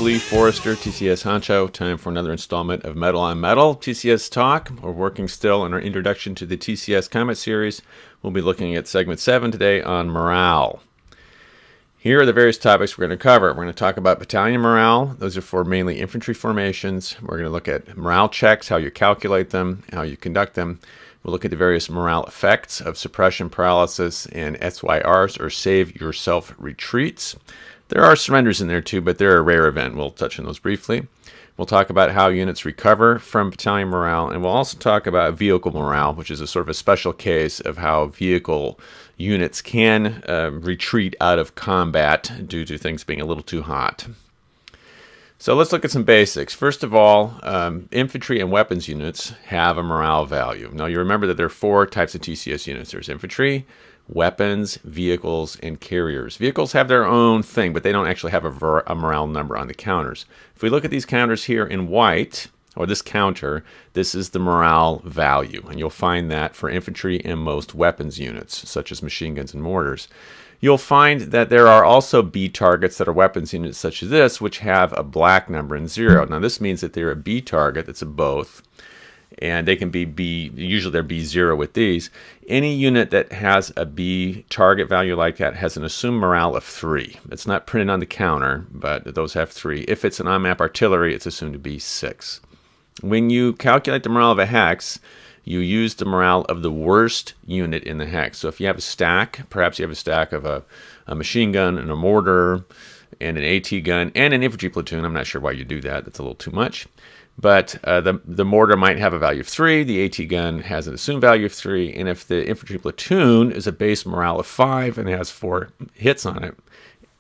Lee Forrester, TCS Honcho. Time for another installment of Metal on Metal TCS Talk. We're working still in our introduction to the TCS Combat Series. We'll be looking at segment 7 today on morale. Here are the various topics we're going to cover. We're going to talk about battalion morale. Those are for mainly infantry formations. We're going to look at morale checks, how you calculate them, how you conduct them. We'll look at the various morale effects of suppression, paralysis, and SYRs, or save yourself retreats. There are surrenders in there too, but they're a rare event. We'll touch on those briefly. We'll talk about how units recover from battalion morale, and we'll also talk about vehicle morale, which is a sort of a special case of how vehicle units can retreat out of combat due to things being a little too hot. So let's look at some basics. First of all, infantry and weapons units have a morale value. Now you remember that there are 4 types of TCS units. There's infantry, weapons, vehicles, and carriers. Vehicles have their own thing, but they don't actually have a morale number on the counters. If we look at these counters here in white, or this counter, this is the morale value, and you'll find that for infantry and most weapons units, such as machine guns and mortars. You'll find that there are also B targets that are weapons units such as this, which have a black number and 0. Now this means that they're a B target, that's a both, and they can be B, usually they're B0 with these. Any unit that has a B target value like that has an assumed morale of 3. It's not printed on the counter, but those have 3. If it's an on-map artillery, it's assumed to be 6. When you calculate the morale of a hex, you use the morale of the worst unit in the hex. So if you have a stack, perhaps you have a stack of a machine gun and a mortar and an AT gun and an infantry platoon. I'm not sure why you do that. That's a little too much. But the mortar might have a value of 3. The AT gun has an assumed value of 3. And if the infantry platoon is a base morale of 5 and has 4 hits on it,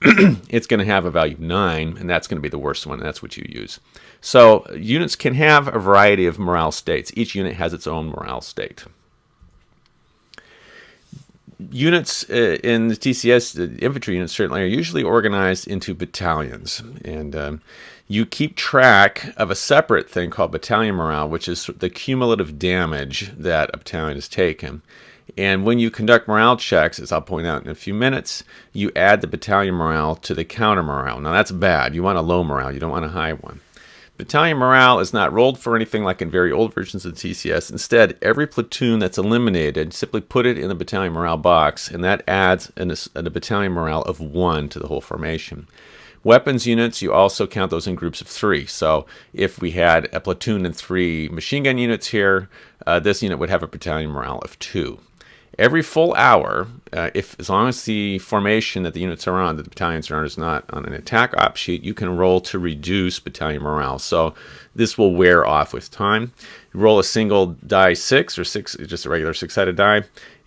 it's going to have a value of 9, and that's going to be the worst one, and that's what you use. So units can have a variety of morale states. Each unit has its own morale state. Units in the TCS, the infantry units certainly, are usually organized into battalions, and you keep track of a separate thing called battalion morale, which is the cumulative damage that a battalion has taken. And when you conduct morale checks, as I'll point out in a few minutes, you add the battalion morale to the counter morale. Now that's bad. You want a low morale. You don't want a high one. Battalion morale is not rolled for anything like in very old versions of the TCS. Instead, every platoon that's eliminated, simply put it in the battalion morale box, and that adds a battalion morale of 1 to the whole formation. Weapons units, you also count those in groups of 3. So if we had a platoon and 3 machine gun units here, this unit would have a battalion morale of 2. Every full hour, as long as the formation that the units are on, that the battalions are on, is not on an attack op sheet, you can roll to reduce battalion morale. So this will wear off with time. You roll a single die 6, or 6, just a regular 6-sided die.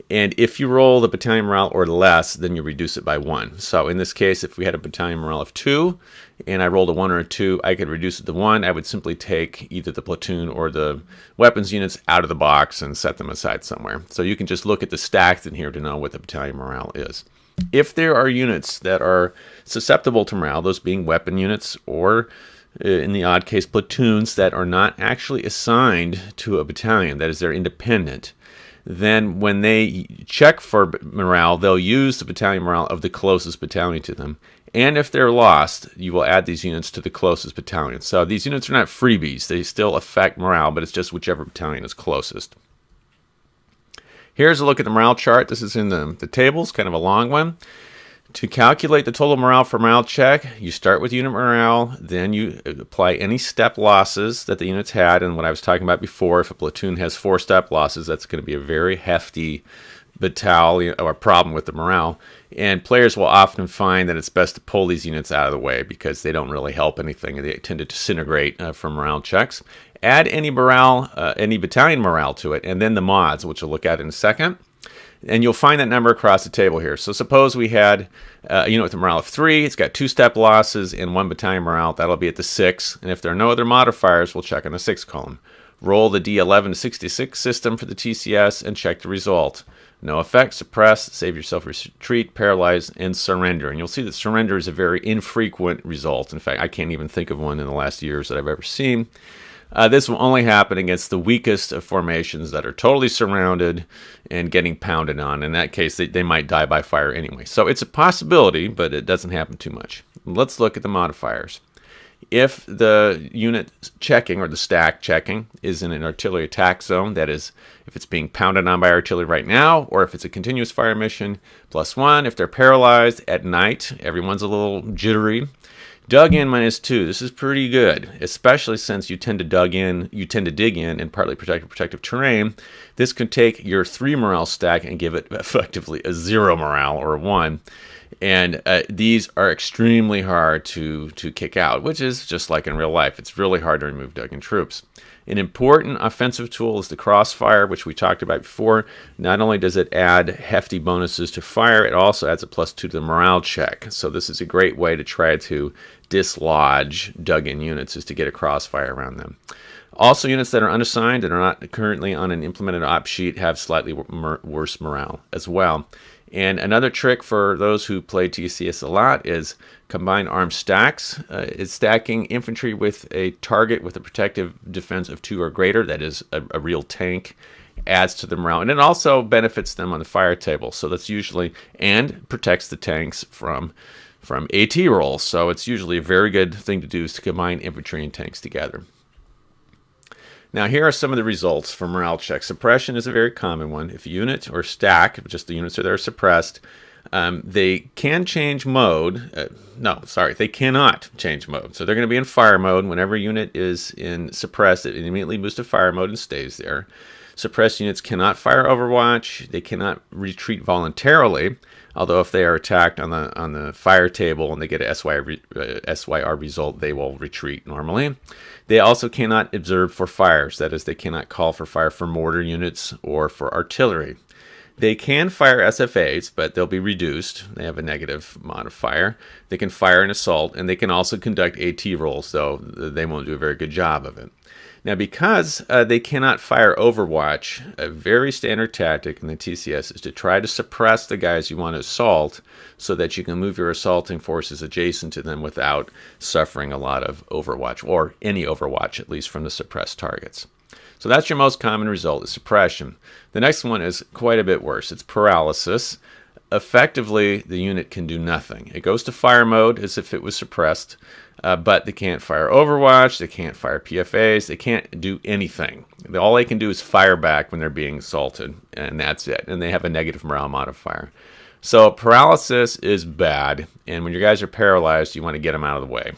And if you roll the battalion morale or less, then you reduce it by 1. So in this case, if we had a battalion morale of 2, and I rolled a 1 or a 2, I could reduce it to 1. I would simply take either the platoon or the weapons units out of the box and set them aside somewhere. So you can just look at the stacks in here to know what the battalion morale is. If there are units that are susceptible to morale, those being weapon units or in the odd case platoons that are not actually assigned to a battalion, that is, they're independent, then when they check for morale, they'll use the battalion morale of the closest battalion to them. And if they're lost, you will add these units to the closest battalion. So these units are not freebies. They still affect morale, but it's just whichever battalion is closest. Here's a look at the morale chart. This is in the tables, kind of a long one. To calculate the total morale for morale check, you start with unit morale, then you apply any step losses that the units had. And what I was talking about before, if a platoon has 4 step losses, that's going to be a very hefty battalion or problem with the morale. And players will often find that it's best to pull these units out of the way because they don't really help anything. They tend to disintegrate from morale checks. Add any morale, any battalion morale to it, and then the mods, which we'll look at in a second. And you'll find that number across the table here. So suppose we had a unit with a morale of 3. It's got 2 step losses and 1 battalion morale. That'll be at the 6. And if there are no other modifiers, we'll check in the 6 column. Roll the D11 to 66 system for the TCS and check the result. No effect, suppress, save yourself retreat, paralyze, and surrender. And you'll see that surrender is a very infrequent result. In fact, I can't even think of one in the last years that I've ever seen. This will only happen against the weakest of formations that are totally surrounded and getting pounded on. In that case, they might die by fire anyway. So it's a possibility, but it doesn't happen too much. Let's look at the modifiers. If the unit checking or the stack checking is in an artillery attack zone, that is, if it's being pounded on by artillery right now, or if it's a continuous fire mission, +1. If they're paralyzed at night, everyone's a little jittery. Dug in -2. This is pretty good, especially since you tend to dig in partly protective terrain. This could take your 3 morale stack and give it effectively a 0 morale or a 1. And these are extremely hard to kick out, which is just like in real life. It's really hard to remove dug-in troops. An important offensive tool is the crossfire, which we talked about before. Not only does it add hefty bonuses to fire, it also adds a +2 to the morale check. So this is a great way to try to dislodge dug-in units, is to get a crossfire around them. Also, units that are unassigned and are not currently on an implemented op sheet have slightly worse morale as well. And another trick for those who play TCS a lot is combined arms stacks. It's stacking infantry with a target with a protective defense of 2 or greater, that is a real tank, adds to the morale. And it also benefits them on the fire table. So that's usually, and protects the tanks from AT rolls. So it's usually a very good thing to do, is to combine infantry and tanks together. Now, here are some of the results for morale checks. Suppression is a very common one. If a unit or stack, just the units that are suppressed, they can change mode. They cannot change mode. So they're going to be in fire mode. Whenever a unit is in suppressed, it immediately moves to fire mode and stays there. Suppressed units cannot fire Overwatch. They cannot retreat voluntarily. Although if they are attacked on the fire table and they get a SYR result, they will retreat normally. They also cannot observe for fires. That is, they cannot call for fire for mortar units or for artillery. They can fire SFAs, but they'll be reduced. They have a negative modifier. They can fire an assault, and they can also conduct AT rolls, though they won't do a very good job of it. Now, because they cannot fire Overwatch, a very standard tactic in the TCS is to try to suppress the guys you want to assault so that you can move your assaulting forces adjacent to them without suffering a lot of Overwatch, or any Overwatch, at least from the suppressed targets. So that's your most common result, is suppression. The next one is quite a bit worse. It's paralysis. Effectively, the unit can do nothing. It goes to fire mode as if it was suppressed, but they can't fire Overwatch, they can't fire PFAs, they can't do anything. All they can do is fire back when they're being assaulted, and that's it. And they have a negative morale modifier. So paralysis is bad, and when your guys are paralyzed, you want to get them out of the way.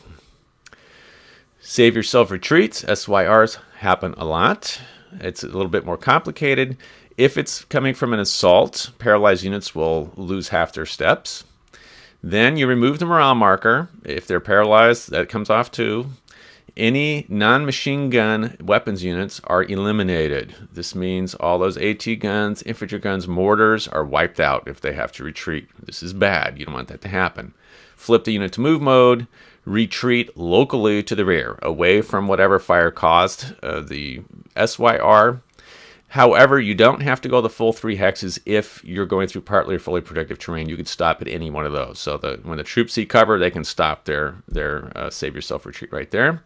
Save yourself retreats. SYRs happen a lot. It's a little bit more complicated. If it's coming from an assault, paralyzed units will lose half their steps. Then you remove the morale marker. If they're paralyzed, that comes off too. Any non-machine gun weapons units are eliminated. This means all those AT guns, infantry guns, mortars are wiped out if they have to retreat. This is bad. You don't want that to happen. Flip the unit to move mode. Retreat locally to the rear, away from whatever fire caused the SYR. However, you don't have to go the full 3 hexes if you're going through partly or fully protective terrain. You could stop at any one of those. So when the troops see cover, they can stop their save yourself retreat right there.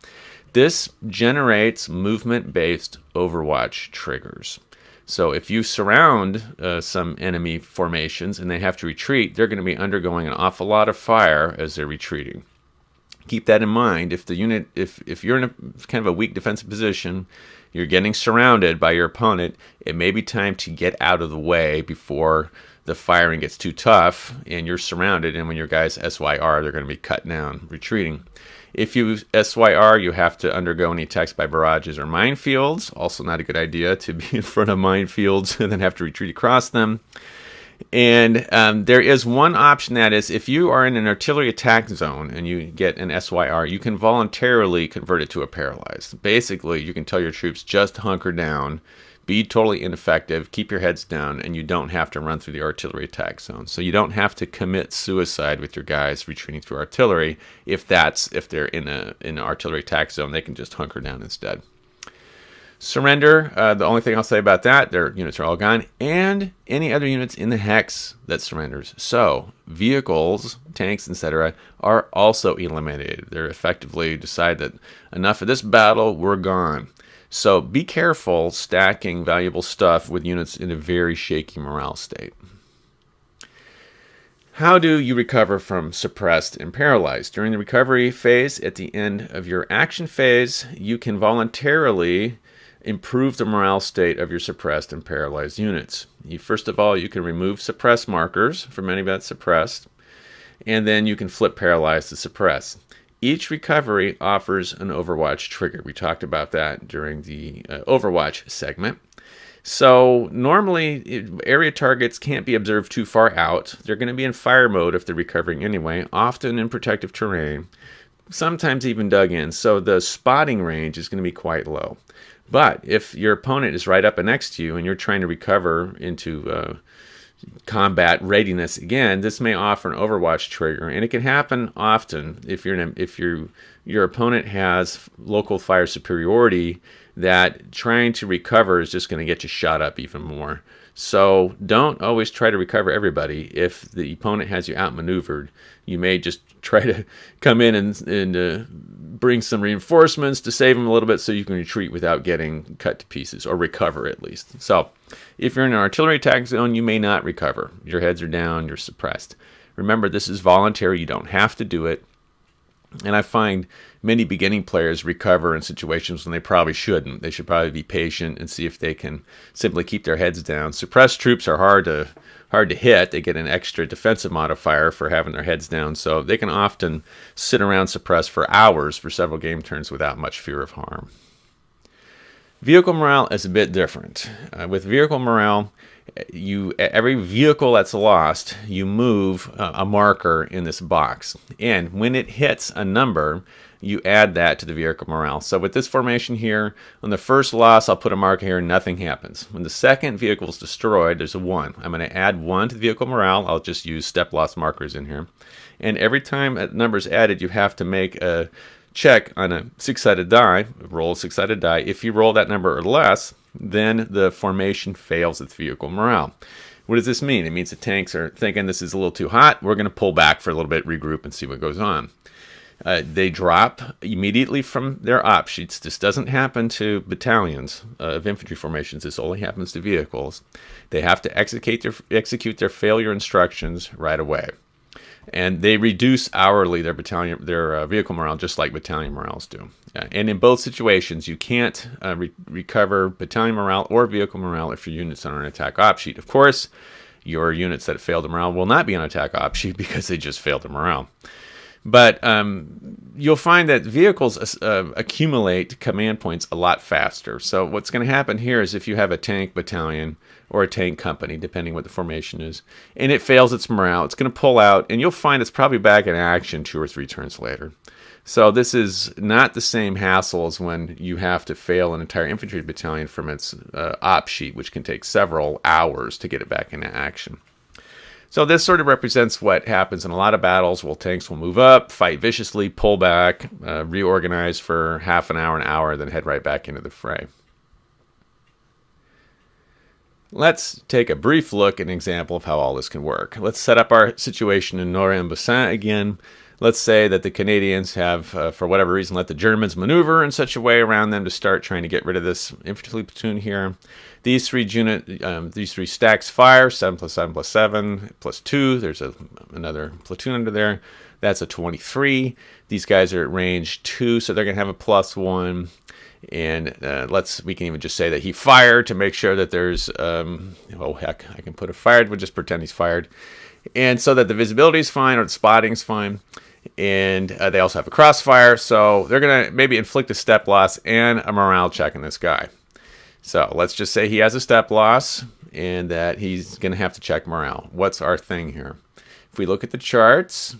This generates movement-based Overwatch triggers. So if you surround some enemy formations and they have to retreat, they're going to be undergoing an awful lot of fire as they're retreating. Keep that in mind. If the unit, if you're in a kind of a weak defensive position, you're getting surrounded by your opponent, it may be time to get out of the way before the firing gets too tough and you're surrounded, and when your guys SYR, they're going to be cut down, retreating. If you SYR, you have to undergo any attacks by barrages or minefields. Also not a good idea to be in front of minefields and then have to retreat across them. And there is one option, that is, if you are in an artillery attack zone and you get an SYR, you can voluntarily convert it to a paralyzed. Basically, you can tell your troops just hunker down, be totally ineffective, keep your heads down, and you don't have to run through the artillery attack zone. So you don't have to commit suicide with your guys retreating through artillery. If they're in an artillery attack zone, they can just hunker down instead. Surrender, the only thing I'll say about that, their units are all gone, and any other units in the hex that surrenders. So vehicles, tanks, etc. are also eliminated. They're effectively decide that enough of this battle, we're gone. So be careful stacking valuable stuff with units in a very shaky morale state. How do you recover from suppressed and paralyzed? During the recovery phase, at the end of your action phase, you can voluntarily improve the morale state of your suppressed and paralyzed units. First of all, you can remove suppressed markers from any that's suppressed, and then you can flip paralyzed to suppress. Each recovery offers an Overwatch trigger. We talked about that during the Overwatch segment. So normally, area targets can't be observed too far out. They're going to be in fire mode if they're recovering anyway, often in protective terrain, sometimes even dug in. So the spotting range is going to be quite low. But if your opponent is right up next to you and you're trying to recover into combat readiness again, this may offer an Overwatch trigger, and it can happen often if your opponent has local fire superiority. That trying to recover is just going to get you shot up even more. So don't always try to recover everybody. If the opponent has you outmaneuvered, you may just try to come in and bring some reinforcements to save them a little bit so you can retreat without getting cut to pieces, or recover at least. So if you're in an artillery attack zone, you may not recover. Your heads are down, you're suppressed. Remember, this is voluntary. You don't have to do it. And I find many beginning players recover in situations when they probably shouldn't. They should probably be patient and see if they can simply keep their heads down. Suppressed troops are hard to hit. They get an extra defensive modifier for having their heads down, so they can often sit around suppressed for hours for several game turns without much fear of harm. Vehicle morale is a bit different. With vehicle morale, every vehicle that's lost, you move a marker in this box, and when it hits a number, you add that to the vehicle morale. So with this formation here, on the first loss, I'll put a marker here and nothing happens. When the second vehicle is destroyed, there's a 1. I'm going to add 1 to the vehicle morale. I'll just use step loss markers in here. And every time a number is added, you have to make a check on a 6-sided die, roll a 6-sided die. If you roll that number or less, then the formation fails its vehicle morale. What does this mean? It means the tanks are thinking this is a little too hot. We're going to pull back for a little bit, regroup, and see what goes on. They drop immediately from their op sheets. This doesn't happen to battalions of infantry formations. This only happens to vehicles. They have to execute their failure instructions right away. And they reduce hourly their vehicle morale, just like battalion morales do. And in both situations, you can't recover battalion morale or vehicle morale if your units are on an attack op sheet. Of course, your units that failed the morale will not be on attack op sheet because they just failed the morale. But you'll find that vehicles accumulate command points a lot faster. So what's going to happen here is if you have a tank battalion or a tank company, depending what the formation is, and it fails its morale, it's going to pull out, and you'll find it's probably back in action 2 or 3 turns later. So this is not the same hassle as when you have to fail an entire infantry battalion from its op sheet, which can take several hours to get it back into action. So this sort of represents what happens in a lot of battles. Well, tanks will move up, fight viciously, pull back, reorganize for half an hour, then head right back into the fray. Let's take a brief look at an example of how all this can work. Let's set up our situation in Nord-en-Bessin again. Let's say that the Canadians have, for whatever reason, let the Germans maneuver in such a way around them to start trying to get rid of this infantry platoon here. These three stacks fire, 7 plus 7 plus 7 plus 2. There's another platoon under there. That's a 23. These guys are at range 2, so they're going to have a +1. And we can even just say that he fired to make sure that there's, oh heck, I can put a fired, we'll just pretend he's fired. And so that the visibility is fine or the spotting is fine. And they also have a crossfire, so they're going to maybe inflict a step loss and a morale check on this guy. So let's just say he has a step loss and that he's going to have to check morale. What's our thing here? If we look at the charts,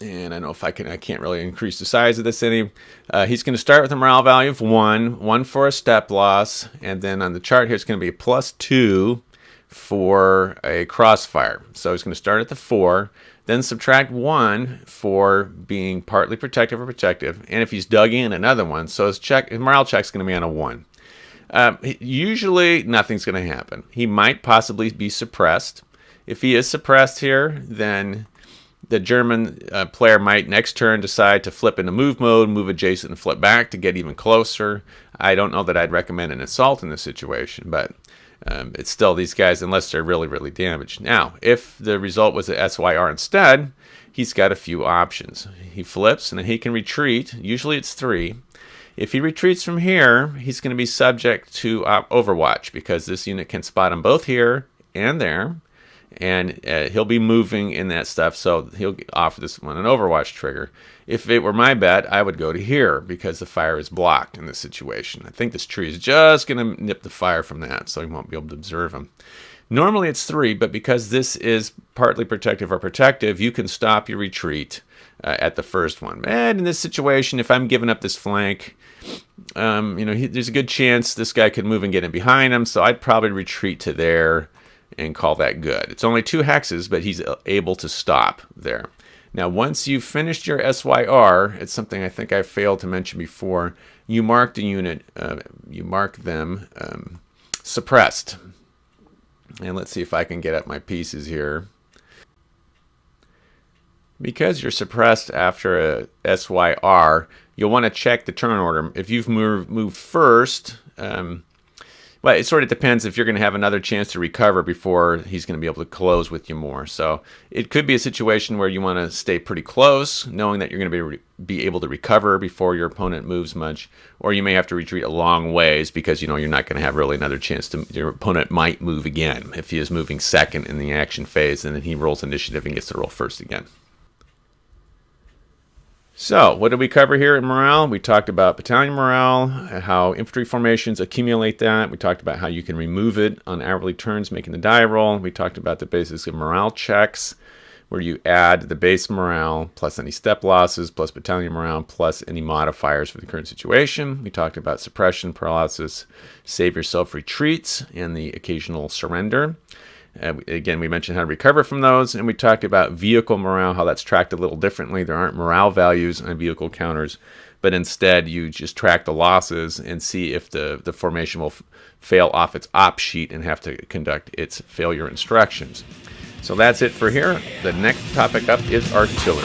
and I know if I can't really increase the size of this any. He's going to start with a morale value of 1 for a step loss, and then on the chart here it's going to be a +2 for a crossfire. So he's going to start at the 4, then subtract 1 for being partly protective or protective, and if he's dug in, another 1. So his morale check's going to be on a 1. Usually nothing's going to happen. He might possibly be suppressed. If he is suppressed here, then The German player might next turn decide to flip into move mode, move adjacent, and flip back to get even closer. I don't know that I'd recommend an assault in this situation, but it's still these guys, unless they're really, really damaged. Now, if the result was a SYR instead, he's got a few options. He flips, and then he can retreat. Usually it's 3. If he retreats from here, he's going to be subject to Overwatch, because this unit can spot him both here and there, and he'll be moving in that stuff, so he'll offer this one an Overwatch trigger. If it were my bet, I would go to here, because the fire is blocked in this situation. I think this tree is just going to nip the fire from that, so he won't be able to observe him. Normally it's 3, but because this is partly protective or protective, you can stop your retreat at the first one. And in this situation, if I'm giving up this flank, there's a good chance this guy could move and get in behind him, so I'd probably retreat to there and call that good. It's only 2 hexes, but he's able to stop there. Now, once you've finished your SYR, it's something I think I failed to mention before, you mark the unit, you mark them suppressed. And let's see if I can get up my pieces here. Because you're suppressed after a SYR, you'll want to check the turn order. If you've moved first, well, it sort of depends if you're going to have another chance to recover before he's going to be able to close with you more. So it could be a situation where you want to stay pretty close, knowing that you're going to be able to recover before your opponent moves much, or you may have to retreat a long ways because you're not going to have really another chance to. Your opponent might move again if he is moving second in the action phase, and then he rolls initiative and gets to roll first again. So, what did we cover here in morale? We talked about battalion morale, how infantry formations accumulate that. We talked about how you can remove it on hourly turns, making the die roll. We talked about the basics of morale checks, where you add the base morale plus any step losses plus battalion morale plus any modifiers for the current situation. We talked about suppression, paralysis, save yourself retreats, and the occasional surrender. Again, we mentioned how to recover from those, and we talked about vehicle morale, how that's tracked a little differently. There aren't morale values on vehicle counters, but instead you just track the losses and see if the formation will fail off its op sheet and have to conduct its failure instructions. So that's it for here. The next topic up is artillery.